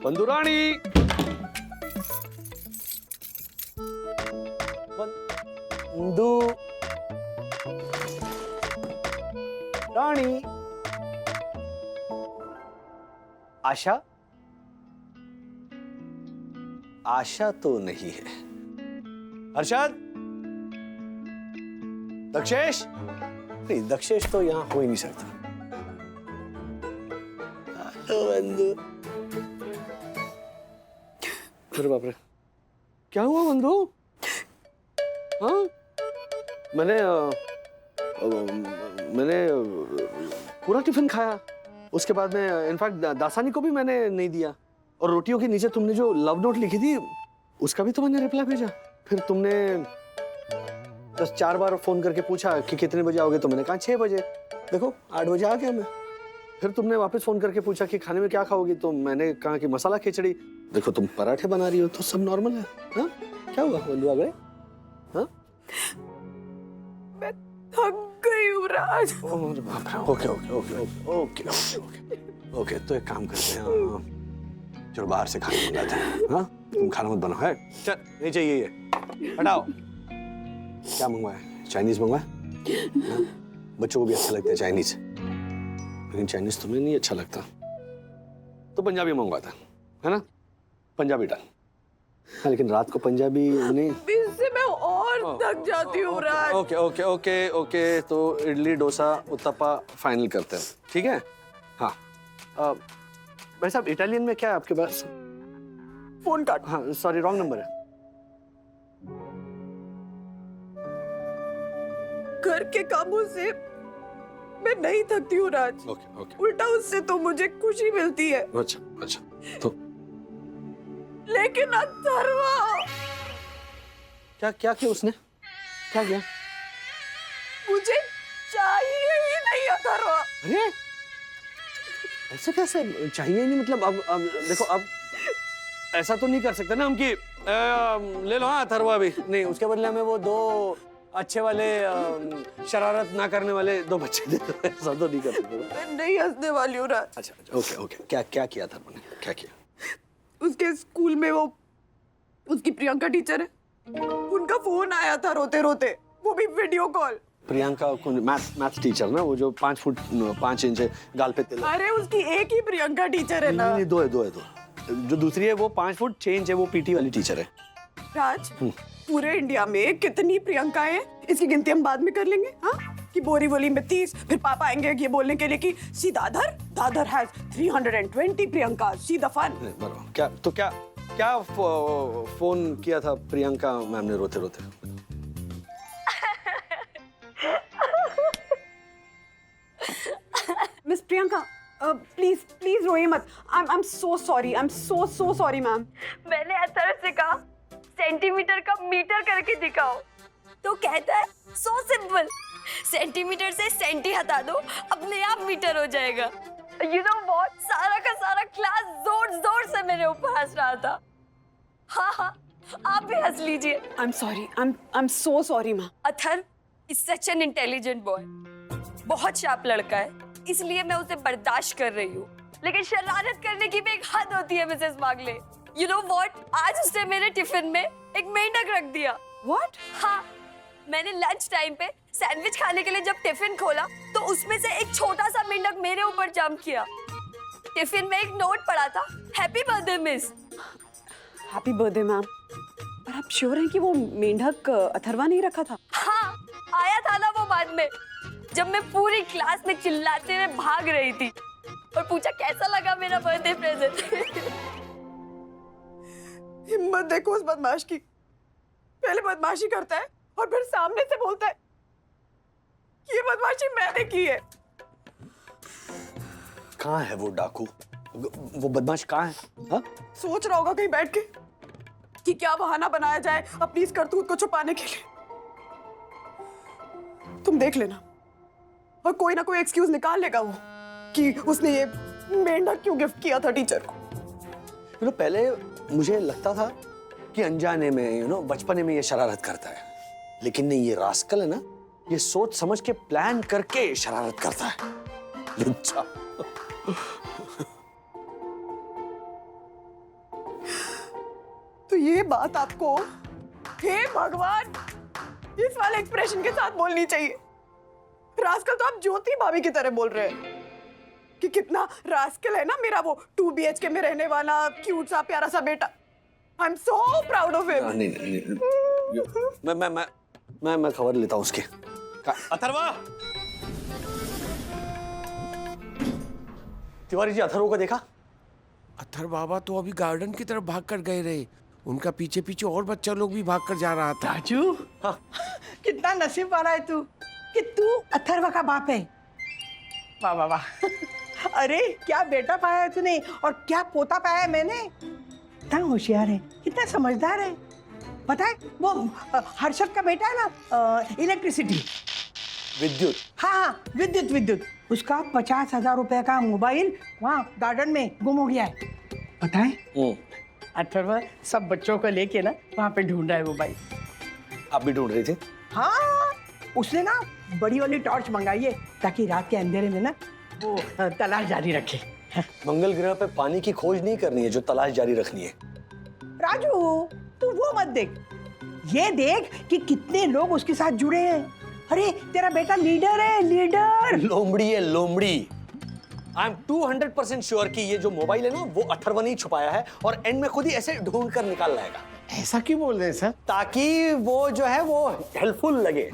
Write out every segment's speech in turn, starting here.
बंदुरानी। बंदू रानी। आशा? आशा तो नहीं है। हर्षद? दक्षेश? नहीं, दक्षेश तो यहां हो ही नहीं सकता। बंधु। अरे बाप रे, क्या हुआ बंधु? हाँ? मैंने पूरा टिफिन खाया। उसके बाद में इनफैक्ट दासानी को भी मैंने नहीं दिया। और रोटियों के नीचे तुमने जो लव नोट लिखी थी उसका भी तो मैंने रिप्लाई भेजा। फिर तुमने 4 बार फोन करके पूछा कि कितने बजे आओगे, तो मैंने कहा 6 बजे। देखो 8 बजे आ गया मैं। फिर तुमने वापस फोन करके पूछा कि खाने में क्या खाओगी, तो मैंने कहा कि मसाला खिचड़ी। देखो तुम पराठे बना रही हो, तो सब नॉर्मल है। हाँ? क्या हुआ बंधु, आ गए? हाँ? मैं थक गई हूँ Raj. Okay okay okay okay okay okay okay, तो एक काम करते हैं, चलो बाहर से खाना मंगाते हैं। हाँ? तुम खाना मत बनाओ, है? चल, नहीं चाहिए ये, हटाओ। क्या मंगवाया? चाइनीज मंगवाया? बच्चों को भी अच्छा लगता है चाइनीज, लेकिन चाइनीज तुम्हें नहीं अच्छा लगता, तो पंजाबी मंगवाता है ना? पंजाबी डाल। हाँ, लेकिन रात को पंजाबी नहीं। इससे मैं और थक जाती हूँ Raj. Okay okay okay okay, तो इडली डोसा उत्तपा फाइनल करते हैं, ठीक है? हाँ। भाई साहब, इटालियन में क्या है आपके पास? फोन काट। हाँ सॉरी, रॉन्ग नंबर है। घर के कामों से मैं नहीं थकती हूँ राज। ओके ओके, उल्टा उससे तो मुझे खुशी मिलती है। अच्छा अच्छा, तो लेकिन अथर्वा, क्या क्या किया उसने? क्या किया? मुझे चाहिए ही नहीं अथर्वा। अरे ऐसे कैसे चाहिए नहीं? मतलब अब देखो, अब ऐसा तो नहीं कर सकते ना हम कि ले लो। हाँ अथर्वा भी नहीं, उसके बदले में वो 2 अच्छे वाले शरारत ना करने वाले 2 बच्चे दे दो। ऐसा तो नहीं कर सकते। मैं नहीं हंसने वाली हूँ राज। अच्छा अच्छा, ओके ओके, क्या क्या किया अथर्वा ने? क्या किया? उसके स्कूल में वो उसकी प्रियंका टीचर है, उनका फोन आया था रोते रोते, वो भी video call. Priyanka math teacher ना, वो जो 5 फुट 5 इंच गाल पे तिलक। अरे उसकी एक ही प्रियंका टीचर है ना। नहीं, 2 है। जो दूसरी है वो 5 फुट 6 इंच है, वो पीटी वाली टीचर है। राज, पूरे इंडिया में कितनी प्रियंकाएं हैं, इसकी गिनती हम बाद में कर लेंगे। हाँ, कि बोरीवली में 30, फिर पापा आएंगे ये बोलने के लिए कि see Dadar has 320 Priyanka, see the fun. बराबर। क्या तो क्या फोन किया था प्रियंका मैम ने रोते रोते? मिस प्रियंका, प्लीज रोइए मत। I am so sorry ma'am. मैंने अथर्व से कहा सेंटीमीटर का मीटर करके दिखाओ, तो कहता है सो सिंपल, सेंटीमीटर से सेंटी हटा दो, अपने आप मीटर हो जाएगा। यू नो व्हाट, सारा का सारा क्लास जोर जोर से मेरे ऊपर हंस रहा था। हाँ, आप भी हंस लीजिए। I am so sorry ma'am. Atharva is such an intelligent boy, बहुत शार्प लड़का है, इसलिए मैं उसे बर्दाश्त कर रही हूँ। लेकिन शरारत करने की भी एक हद होती है मिसेस मागले। यू नो व्हाट, आज उसने मेरे टिफिन में एक मेंढक रख दिया। व्हाट? हाँ, मैंने लंच टाइम पे सैंडविच खाने के लिए जब टिफिन खोला तो उसमें से एक छोटा सा मेंढक मेरे ऊपर जंप किया। टिफिन में एक नोट पड़ा था, happy birthday miss. Happy birthday ma'am. पर आप श्योर हैं कि वो मेंढक अथर्वा नहीं रखा था? हाँ, आया था ना वो बाद में, जब मैं पूरी क्लास में चिल्लाते हुए भाग रही थी और पूछा कैसा लगा मेरा बर्थडे प्रेजेंट। हिम्मत देखो उस बदमाश की, पहले बदमाशी करता है और फिर सामने से बोलता है ये बदमाशी मैंने की है। कहाँ है वो डाकू? वो बदमाश कहाँ है? हाँ? सोच रहा होगा कहीं बैठ के कि क्या बहाना बनाया जाए अपनी इस करतूत को छुपाने के लिए। तुम देख लेना, और कोई ना कोई एक्सक्यूज निकाल लेगा वो कि उसने ये मेंढक क्यों गिफ्ट किया था टीचर को। पहले मुझे लगता था कि अनजाने में बचपने में ये शरारत करता है, लेकिन नहीं, ये रास्कल है ना, ये सोच समझ के प्लान करके शरारत करता है। लुच्चा। तो ये बात आपको हे भगवान इस वाले एक्सप्रेशन के साथ बोलनी चाहिए। रास्कल तो आप ज्योति भाभी की तरह बोल रहे हैं कि कितना रास्कल है ना मेरा वो 2 BHK में रहने वाला क्यूट सा प्यारा सा बेटा। I am so proud of him. नहीं, मैं खबर लेता हूँ उसकी। अथर्वा, तिवारी जी अथर्व को देखा? अथर बाबा तो अभी गार्डन की तरफ भाग कर गए रहे। उनका पीछे पीछे और बच्चा लोग भी भाग कर जा रहा था। राजू, हाँ। कितना नसीब वाला है तू कि तू अथर्व का बाप है। वाह वाह वाह। अरे क्या बेटा पाया है तूने और क्या पोता पाया है मैंने। कितना होशियार है, कितना समझदार है। पता है वो हर्षद का बेटा है ना, इलेक्ट्रिसिटी, विद्युत। हाँ विद्युत, उसका 50,000 रुपए का मोबाइल वहाँ गार्डन में गुम हो गया है। पता है अथर्व सब बच्चों को लेके ना वहाँ पे ढूंढ रहा है मोबाइल। आप भी ढूंढ रही थी? हाँ, उसने ना बड़ी वाली टॉर्च मंगाई है ताकि रात के अंधेरे में ना वो तलाश जारी रखे। मंगल ग्रह पे पानी की खोज नहीं करनी है, जो तलाश जारी रखनी है। राजू तू वो मत देख, ये देख कि कितने लोग उसके साथ जुड़े हैं। अरे तेरा बेटा लीडर है, लीडर। लोमड़ी है, लोमड़ी। आई एम 200% श्योर कि ये जो मोबाइल है ना वो अथर्व ने छुपाया है और एंड में खुद ही ऐसे ढूंढ कर निकाल लाएगा। ऐसा क्यों बोल रहे हैं सर? ताकि वो जो है वो हेल्पफुल लगे,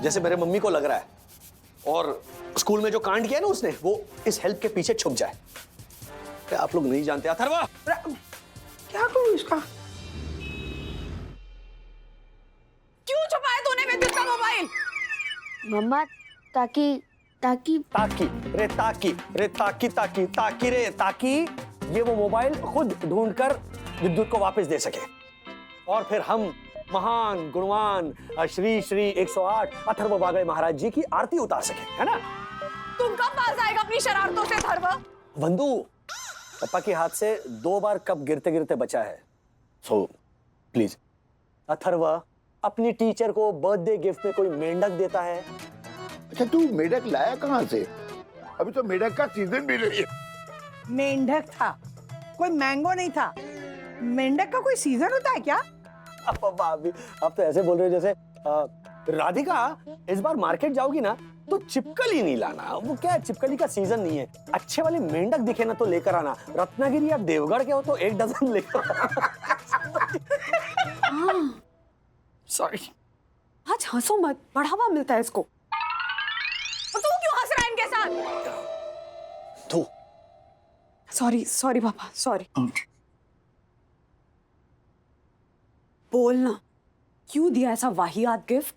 जैसे मेरे मम्मी को लग रहा है। और स्कूल में जो कांड किया ना उसने, वो इस हेल्प के पीछे छुप जाए। क्या आप लोग नहीं जानते? अथर्व, क्या करूं इसका? क्यों छुपाया तूने विद्युत का मोबाइल? मम्मा ताकि ये वो मोबाइल खुद ढूंढकर विद्युत को वापस दे सके और फिर हम महान गुणवान श्री श्री 108 अथर्व बागड़े महाराज जी की आरती उतार सके, है ना? तुम कब बाज आएगा अपनी शरारतों से अथर्व? बंधु, पापा के हाथ से 2 बार कप गिरते गिरते बचा है। सो प्लीज अथर्व अपनी टीचर को बर्थडे गिफ्ट में कोई मेंढक देता है। अच्छा तू मेढक लाया कहाँ से? अभी तो मेढक का सीजन भी नहीं है। मेंढक था, कोई मैंगो नहीं था। मेंढक का कोई सीजन होता है क्या? अब आप तो ऐसे बोल रहे हो जैसे राधिका इस बार मार्केट जाओगी ना तो चिपकली नहीं लाना। वो क्या है, चिपकली का सीजन नहीं है। अच्छे वाले मेंढक दिखे ना तो लेकर आना। रत्नागिरी या देवगढ़ के हो तो 1 डजन लेकर आना। सॉरी, आज हंसो मत, बढ़ावा मिलता है इसको। और तू क्यों हंस रहा है इनके साथ? तू सॉरी पापा, सॉरी। बोलना, क्यों दिया ऐसा वाहियात गिफ्ट?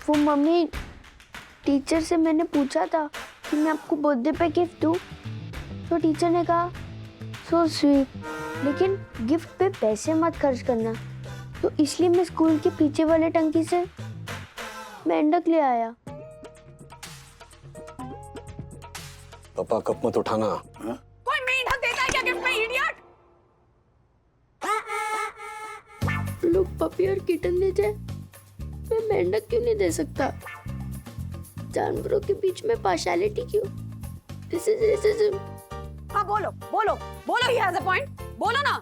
वो मम्मी, टीचर से मैंने पूछा था कि मैं आपको बर्थडे पे गिफ्ट दूं, तो टीचर ने कहा सो स्वीट, लेकिन गिफ्ट पे पैसे मत खर्च करना। तो इसलिए मैं स्कूल के पीछे वाले टंकी से मेंढक ले आया। पापा कप मत उठाना। कोई मेंढक देता है क्या गिफ्ट में, इडियट? लोग पपी और किटन देते हैं, मैं मेंढक क्यों नहीं दे सकता? जानवरों के बीच में पार्शियलिटी क्यों? This is racism. हाँ बोलो, ही हैज अ पॉइंट, बोलो ना।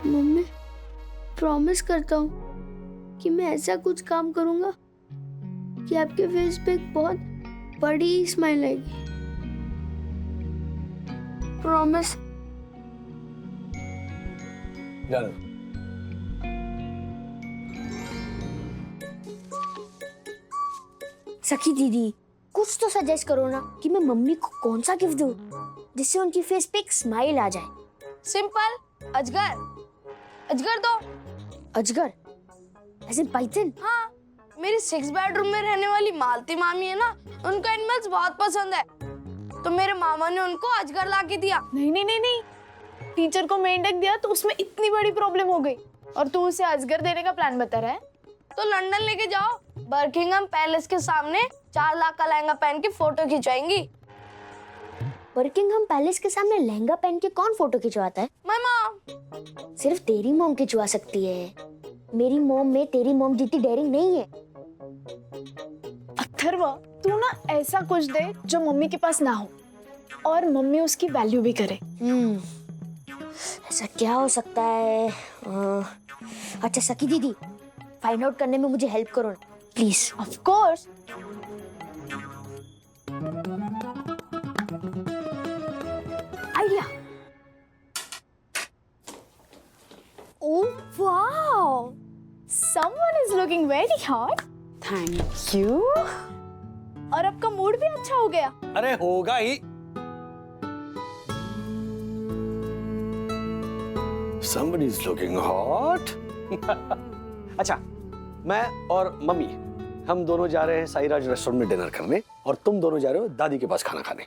मम्मी, प्रॉमिस करता हूँ कि मैं ऐसा कुछ काम करूंगा कि आपके फेस पे एक बहुत बड़ी स्माइल आएगी। प्रॉमिस। सखी दीदी, कुछ तो सजेस्ट करो ना कि मैं मम्मी को कौन सा गिफ्ट दूं जिससे उनकी फेस पे एक स्माइल आ जाए। सिंपल, अजगर दो। अजगर? ऐसे पाइथन? हाँ, मेरी 6 बेडरूम में रहने वाली मालती मामी है ना, उनको एनिमल्स बहुत पसंद है, तो मेरे मामा ने उनको अजगर ला के दिया। नहीं, टीचर को मेंढक दिया तो उसमें इतनी बड़ी प्रॉब्लम हो गई और तू उसे अजगर देने का प्लान बता रहा है? तो लंदन लेके जाओ, बर्किंघम पैलेस के सामने 4 लाख का लहंगा पहन के फोटो खिंचवाएंगी। बर्किंघम पैलेस के सामने लहंगा पहन के कौन फोटो खिंचवाता है? My mom. सिर्फ तेरी मॉम खिंचवा सकती है, मेरी मॉम में तेरी मॉम जितनी डेयरिंग नहीं है। अथर्व, तू ना ऐसा कुछ दे जो मम्मी के पास ना हो और मम्मी उसकी वैल्यू भी करे। ऐसा क्या हो सकता है? अच्छा सकी दीदी, फाइंड आउट करने में मुझे हेल्प करो ना please. Of course. Idea. Oh wow, someone is looking very hot. Thank you. और आपका मूड भी अच्छा हो गया। अरे होगा ही। Somebody is looking hot. अच्छा, मैं और मम्मी हम दोनों जा रहे हैं साईराज रेस्टोरेंट में डिनर करने और तुम दोनों जा रहे हो दादी के पास खाना खाने।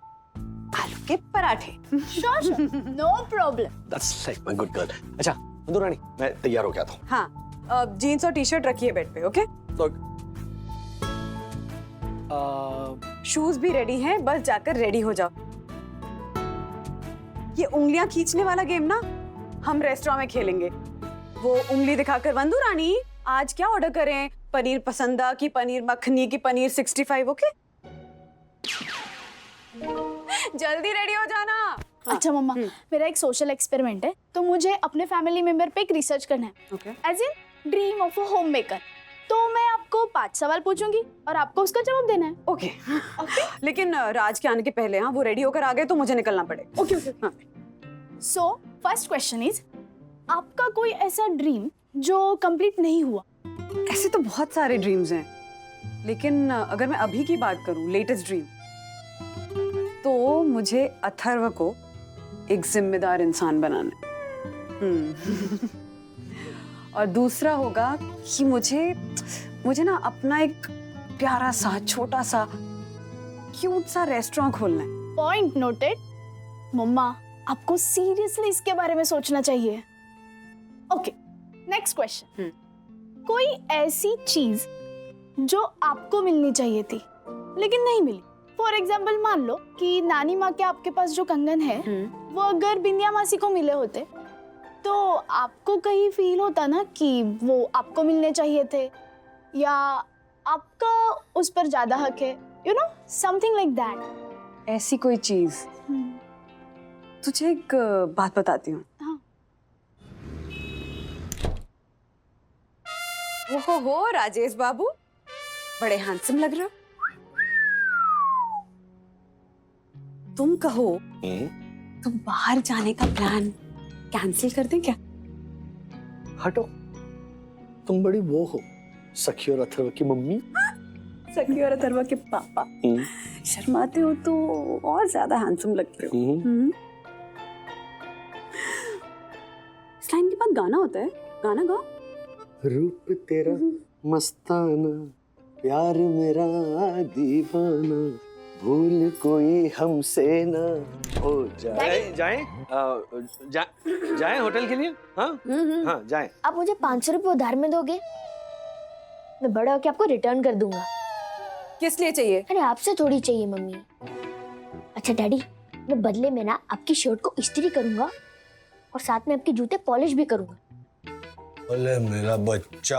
आलू के पराठे। Sure sure, no problem. That's like my good girl. अच्छा, मंदू रानी, मैं तैयार हो गया था। हाँ, जीन्स और टी शर्ट रखिए बेड पे, ओके? तो शूज भी रेडी हैं, बस जाकर रेडी हो जाओ। ये उंगलियां खींचने वाला गेम ना हम रेस्टोरेंट में खेलेंगे। वो उंगली दिखाकर, वंदू रानी आज क्या ऑर्डर करें? पनीर पसंदा की पनीर मखनी की पनीर 65, ओके? जल्दी रेडी हो जाना। अच्छा मम्मा, मेरा एक सोशल एक्सपेरिमेंट है, तो मुझे अपने फैमिली मेंबर पे एक रिसर्च करना है। Okay. As in dream of a homemaker. तो मैं आपको 5 सवाल पूछूंगी और आपको उसका जवाब देना है। ओके। लेकिन राज के आने के पहले, हाँ, वो रेडी होकर आ गए तो मुझे निकलना पड़ेगा। Okay okay. हाँ। सो फर्स्ट क्वेश्चन इज, आपका कोई ऐसा ड्रीम जो कंप्लीट नहीं हुआ? ऐसे तो बहुत सारे ड्रीम्स हैं, लेकिन अगर मैं अभी की बात करूं, लेटेस्ट ड्रीम, तो मुझे अथर्व को एक जिम्मेदार इंसान बनाना है। और दूसरा होगा कि मुझे ना अपना एक प्यारा सा छोटा सा क्यूट सा रेस्टोरेंट खोलना है। Point noted. मम्मा, आपको सीरियसली इसके बारे में सोचना चाहिए। Okay, next question. कोई ऐसी चीज जो आपको मिलनी चाहिए थी लेकिन नहीं मिली। फॉर एग्जाम्पल, मान लो कि नानी माँ के आपके पास जो कंगन है वो अगर बिंदिया मासी को मिले होते तो आपको कहीं फील होता ना कि वो आपको मिलने चाहिए थे, या आपका उस पर ज्यादा हक है, you know, something like that. ऐसी कोई चीज। तुझे एक बात बताती हूँ। हाँ। ओहो राजेश बाबू, बड़े हैंडसम लग रहे हो। तुम कहो तो बाहर जाने का प्लान कैंसिल कर दें क्या? हटो, तुम बड़ी वो हो, सखी और अथर्व की मम्मी। सखी और अथर्व के पापा। शर्माते हो तो और ज्यादा हैंडसम लगते हो। इस लाइन के बाद गाना होता है, गाना गाओ। रूप तेरा मस्ताना, प्यार मेरा दीवाना, भूल कोई हमसे ना हो जाए। जाएं होटल के लिए? हाँ हाँ जाएं। आप मुझे 500 रुपए उधार में दोगे? मैं बड़ा होके आपको रिटर्न कर दूंगा। किस लिए चाहिए? अरे आपसे थोड़ी चाहिए मम्मी। अच्छा डैडी, मैं बदले में ना आपकी शर्ट को इस्त्री करूंगा और साथ में आपके जूते पॉलिश भी करूंगा। बोले मेरा बच्चा,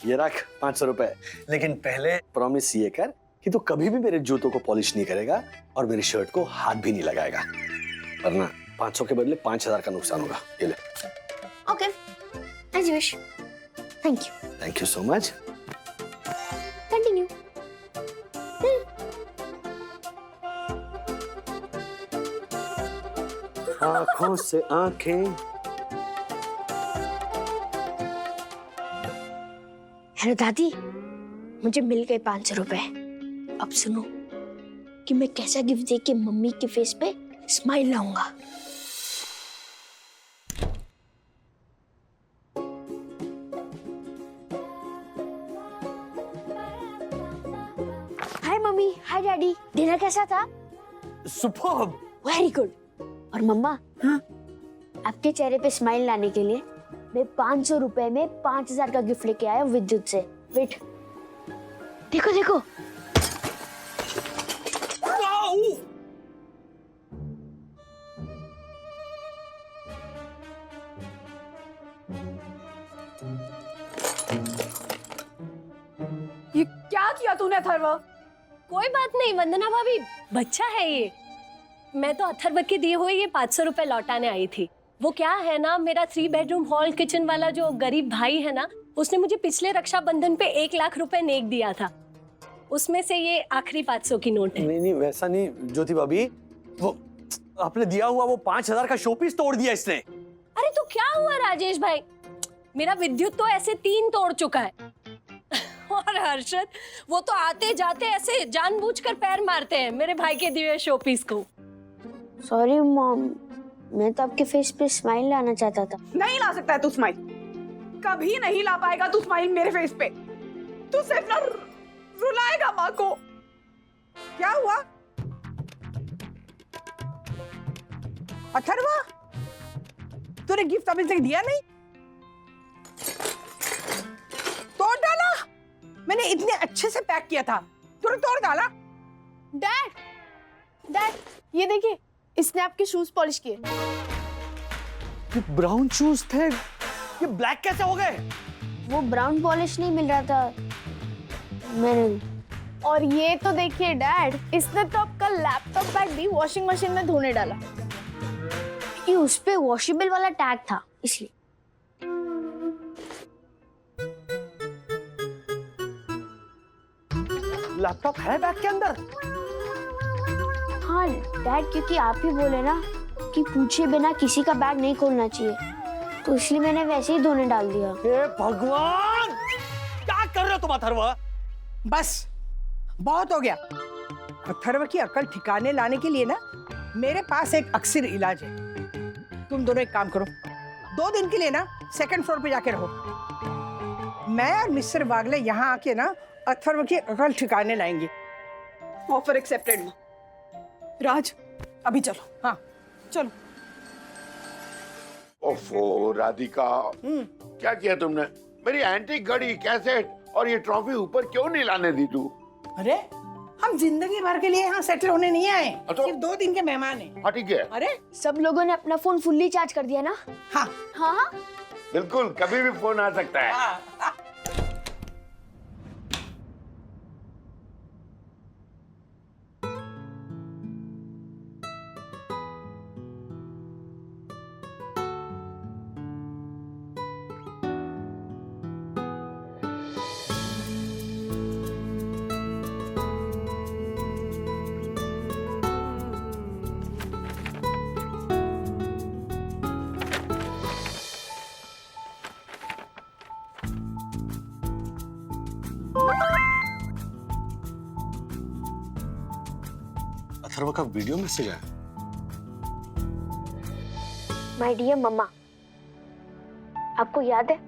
ये रख 500 रुपए, लेकिन पहले प्रॉमिस ये कर कि तू कभी भी मेरे जूतों को पॉलिश नहीं करेगा और मेरी शर्ट को हाथ भी नहीं लगाएगा, वरना 500 के बदले 5000 का नुकसान होगा। ये ले। Okay, as you wish. Thank you. Thank you so much. Continue. आंखों से आंखें। हेलो दादी, मुझे मिल गए 500 रुपए। अब सुनो कि मैं कैसा गिफ्ट दे के मम्मी के फेस पे स्माइल लाऊंगा। हाय मम्मी, हाय डैडी, डिनर कैसा था? सुपर्ब। Very good. और मम्मा, हाँ? आपके चेहरे पे स्माइल लाने के लिए मैं 500 रुपए में 5000 का गिफ्ट लेके आया विद्युत से। वेट, देखो देखो। ये क्या किया तूने अथर्व? कोई बात नहीं वंदना भाभी, बच्चा है ये। मैं तो अथर्व के दिए हुए ये 500 रुपए लौटाने आई थी। वो क्या है ना, मेरा 3 बेडरूम हॉल किचन वाला जो गरीब भाई है ना, उसने मुझे पिछले रक्षाबंधन पे 1 लाख रुपए नेक दिया था। उसमें से ये आखिरी 500 की नोट है। नहीं वैसा नहीं ज्योति भाभी, वो आपने दिया हुआ वो 5000 का शोपीस तोड़ दिया इसने। अरे तो क्या हुआ राजेश भाई, मेरा विद्युत तो ऐसे 3 तोड़ चुका है। और हर्षद, वो तो आते जाते ऐसे जानबूझकर पैर मारते हैं मेरे भाई के दिए शोपीस को। सॉरी मॉम, मैं तो आपके फेस पे स्माइल लाना चाहता था। नहीं ला सकता है तू स्माइल, कभी नहीं ला पाएगा तू स्माइल मेरे फेस पे। तू सिर्फ ना रुलाएगा माँ को। क्या हुआ अथर्वा, तूने गिफ्ट अभी तक दिया नहीं? तोड़ डाला? मैंने इतने अच्छे से पैक किया था, तूने तोड़ डाला? डैड ये देखिए, इसने आपके शूज पॉलिश किए। ये ब्राउन शूज थे, ये ब्लैक कैसे हो गए? वो ब्राउन पॉलिश नहीं मिल रहा था, मैंने। और ये तो देखिए डैड, इसने तो आपका लैपटॉप बैग भी वॉशिंग मशीन में धोने डाला। ये उस पे वॉशेबल वाला टैग था इसलिए। लैपटॉप है बैग के अंदर? हाँ डैड, क्योंकि आप ही बोले ना कि पूछे बिना किसी का बैग नहीं खोलना चाहिए, तो इसलिए मैंने वैसे ही धोने डाल दिया। हे भगवान, क्या कर रहे हो तुम अथर्व? बस बहुत हो गया। अथर्व की अकल ठिकाने लाने के लिए ना मेरे पास एक अक्सर इलाज है। तुम दोनों एक काम करो, 2 दिन के लिए ना 2nd फ्लोर पे जाके रहो। मैं और मिस्टर वागले यहाँ आके ना अथर्व की अकल ठिकाने लाएंगे। Offer accepted. राज अभी चलो। हाँ चलो। ओफो राधिका, क्या किया तुमने? मेरी एंटीक घड़ी, कैसेट और ये ट्रॉफी ऊपर क्यों नहीं लाने दी तू? अरे हम जिंदगी भर के लिए यहाँ सेटल होने नहीं आए, तो? सिर्फ 2 दिन के मेहमान हैं। हाँ ठीक है। अरे सब लोगों ने अपना फोन फुल्ली चार्ज कर दिया ना? हाँ हाँ बिल्कुल, कभी भी फोन आ सकता है। हाँ। अथर्व का वीडियो मैसेज आया। माय डियर मम्मा, आपको याद है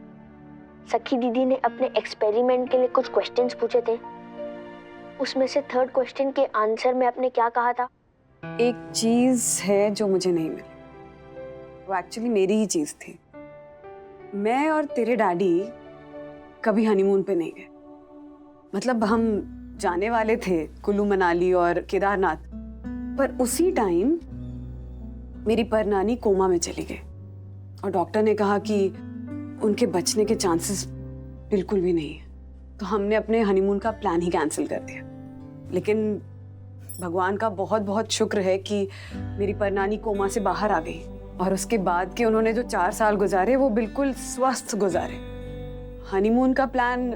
सखी दीदी ने अपने एक्सपेरिमेंट के लिए कुछ क्वेश्चंस पूछे थे? उसमें से 3rd क्वेश्चन के आंसर में आपने क्या कहा था? एक चीज है जो मुझे नहीं मिली, वो एक्चुअली मेरी ही चीज थी। मैं और तेरे डैडी कभी हनीमून पे नहीं गए। मतलब हम जाने वाले थे कुल्लू मनाली और केदारनाथ, पर उसी टाइम मेरी परनानी कोमा में चली गई और डॉक्टर ने कहा कि उनके बचने के चांसेस बिल्कुल भी नहीं है। तो हमने अपने हनीमून का प्लान ही कैंसिल कर दिया। लेकिन भगवान का बहुत बहुत शुक्र है कि मेरी परनानी कोमा से बाहर आ गई और उसके बाद के उन्होंने जो 4 साल गुजारे वो बिल्कुल स्वस्थ गुजारे। हनीमून का प्लान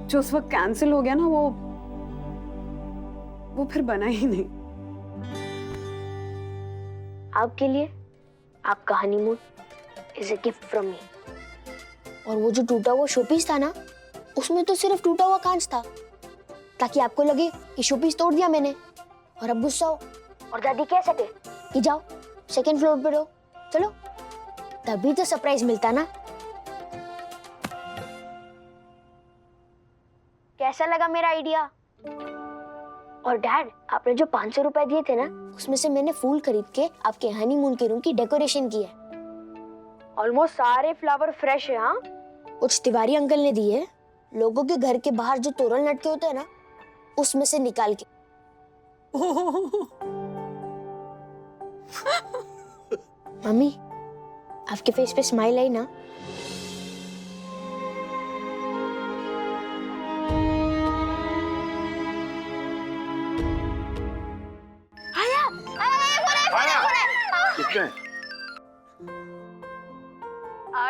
जो उस वक्त कैंसिल हो गया ना, वो फिर बना ही नहीं। आपके लिए आपका honeymoon is a gift from me. और वो जो टूटा हुआ शोपीस था ना, उसमें तो सिर्फ टूटा हुआ कांच था, ताकि आपको लगे कि शोपीस तोड़ दिया मैंने और अब गुस्सा हो और दादी कह सके कि जाओ 2nd फ्लोर पे रहो। चलो, तभी तो सरप्राइज मिलता ना। कैसा लगा मेरा आइडिया? और डैड, आपने जो 500 रुपए दिए थे ना, उसमें से मैंने फूल खरीद के आपके हनीमून के रूम की डेकोरेशन की है। ऑलमोस्ट सारे फ्लावर फ्रेश है। हाँ, कुछ तिवारी अंकल ने दिए, लोगों के घर के बाहर जो तोरण लटके होते हैं ना, उसमें से निकाल के। मम्मी, आपके फेस पे स्माइल आई ना?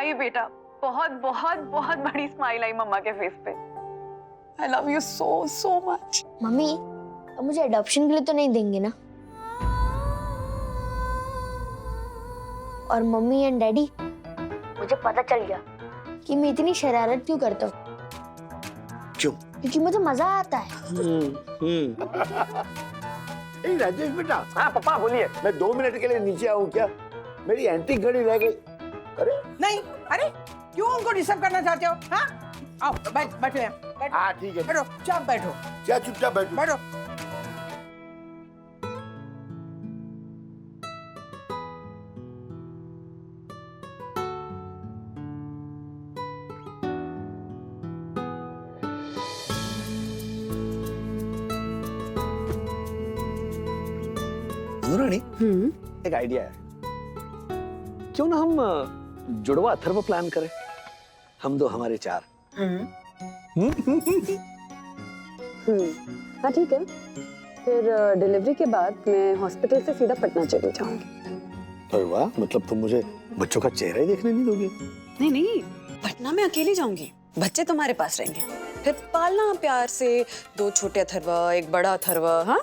आई बेटा, बहुत बहुत बहुत बड़ी स्माइल आई मम्मा के फेस पे। I love you so so much. Mummy अब मुझे अडॉप्शन के लिए तो नहीं देंगे ना? और मम्मी एंड डैडी, मुझे पता चल गया कि मैं इतनी शरारत क्यों करता हूँ। क्यों? क्योंकि मुझे मजा आता है। ए राजेश बेटा। हाँ पापा बोलिए। मैं 2 मिनट के लिए नीचे आऊँ क्या? मेरी एंटीक घड़ी रह गई। अरे नहीं, अरे क्यों उनको डिस्टर्ब करना चाहते हो? हाँ, आओ बैठो यहाँ, बैठो। हाँ ठीक है। बैठो, चुपचाप बैठो, क्या चुपचाप बैठो? बैठो। रानी, एक आइडिया है। क्यों ना हम जुड़वा अथर्व प्लान करें? हम 2 हमारे 4। हाँ ठीक है, फिर डिलीवरी के बाद मैं हॉस्पिटल से सीधा पटना चली जाऊंगी। अरे वाह, मतलब तुम मुझे बच्चों का चेहरा ही देखने नहीं दोगे? नहीं नहीं, पटना में अकेली जाऊंगी, बच्चे तुम्हारे पास रहेंगे, फिर पालना प्यार से 2 छोटे अथर्वा, 1 बड़ा अथर्वा। हाँ,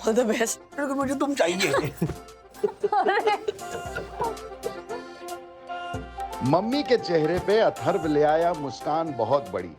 ऑल द बेस्ट। मुझे तुम चाहिए। मम्मी के चेहरे पे अथर्व ले आया मुस्कान बहुत बड़ी।